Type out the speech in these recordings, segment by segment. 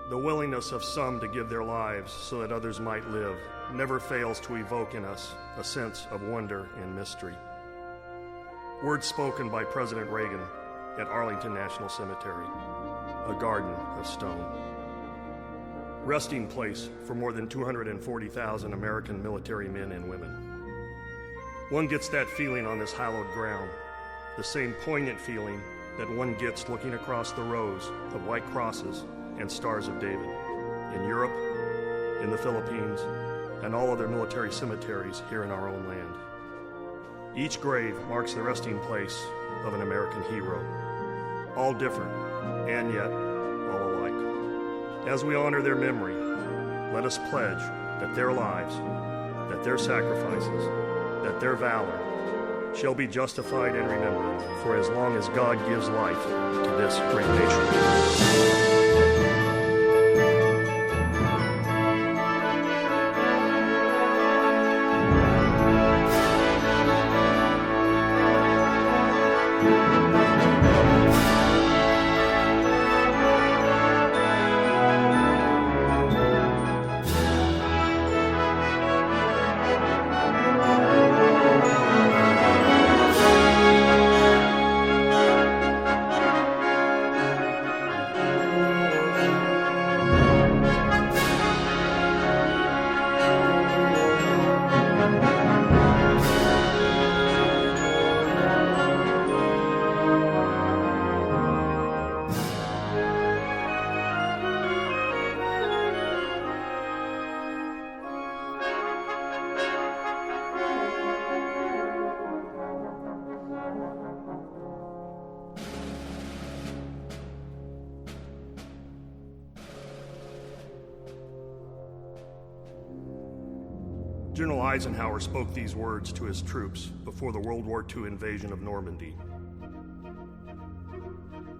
The willingness of some to give their lives so that others might live never fails to evoke in us a sense of wonder and mystery. Words spoken by President Reagan at Arlington National Cemetery, a garden of stone. Resting place for more than 240,000 American military men and women. One gets that feeling on this hallowed ground, the same poignant feeling that one gets looking across the rows of white crosses and stars of David in Europe, in the Philippines, and all other military cemeteries here in our own land. Each grave marks the resting place of an American hero, all different and yet all alike. As we honor their memory, let us pledge that their lives, that their sacrifices, that their valor shall be justified and remembered for as long as God gives life to this great nation. General Eisenhower spoke these words to his troops before the World War II invasion of Normandy.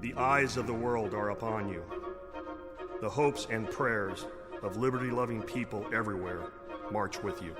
The eyes of the world are upon you. The hopes and prayers of liberty-loving people everywhere march with you.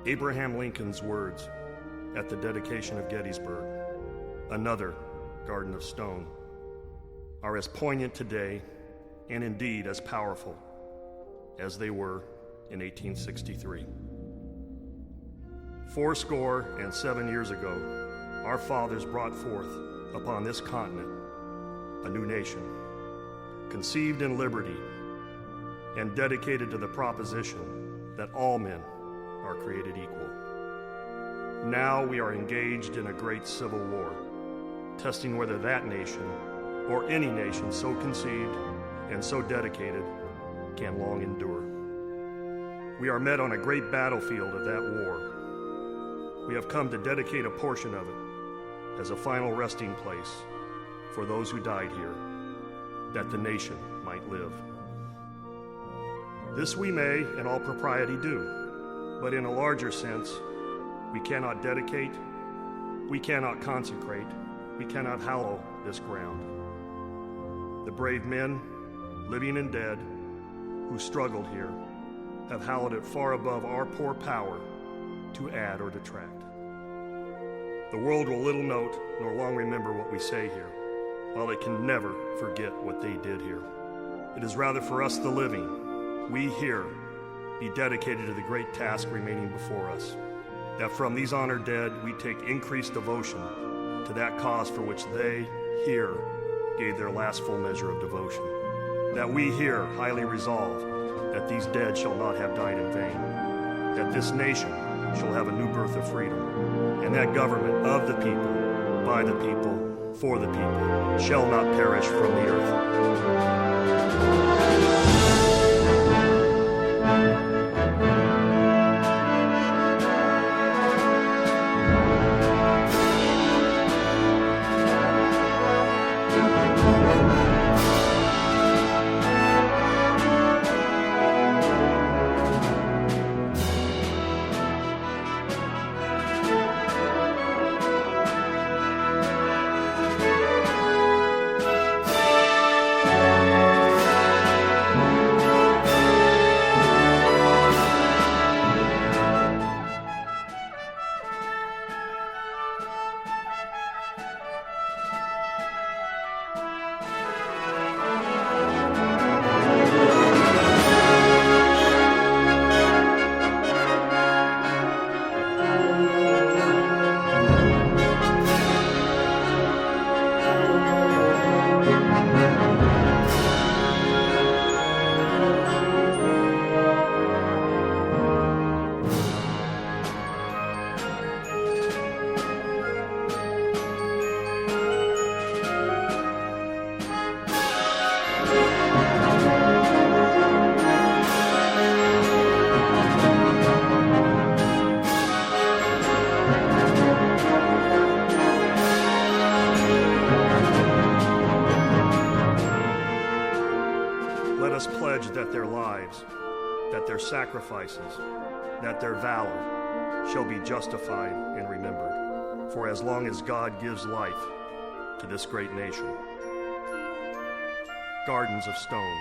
Abraham Lincoln's words at the dedication of Gettysburg, another garden of stone, are as poignant today and indeed as powerful as they were in 1863. 77 years ago, our fathers brought forth upon this continent a new nation, conceived in liberty and dedicated to the proposition that all men are created equal. Now we are engaged in a great civil war, testing whether that nation, or any nation so conceived and so dedicated, can long endure. We are met on a great battlefield of that war. We have come to dedicate a portion of it as a final resting place for those who died here, that the nation might live. This we may, in all propriety, do, but in a larger sense, we cannot dedicate, we cannot consecrate, we cannot hallow this ground. The brave men, living and dead, who struggled here, have hallowed it far above our poor power to add or detract. The world will little note nor long remember what we say here, while it can never forget what they did here. It is rather for us the living, we here, be dedicated to the great task remaining before us, that from these honored dead we take increased devotion to that cause for which they here gave their last full measure of devotion, that we here highly resolve that these dead shall not have died in vain, that this nation shall have a new birth of freedom, and that government of the people, by the people, for the people, shall not perish from the earth. Let us pledge that their lives, that their sacrifices, that their valor shall be justified and remembered, for as long as God gives life to this great nation. Gardens of stone,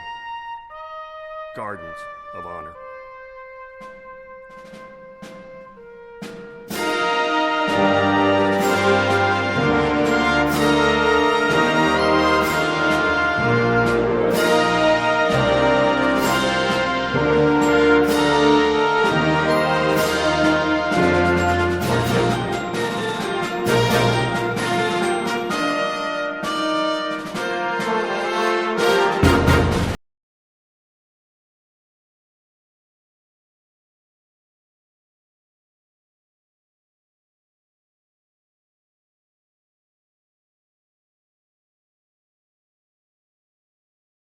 gardens of honor.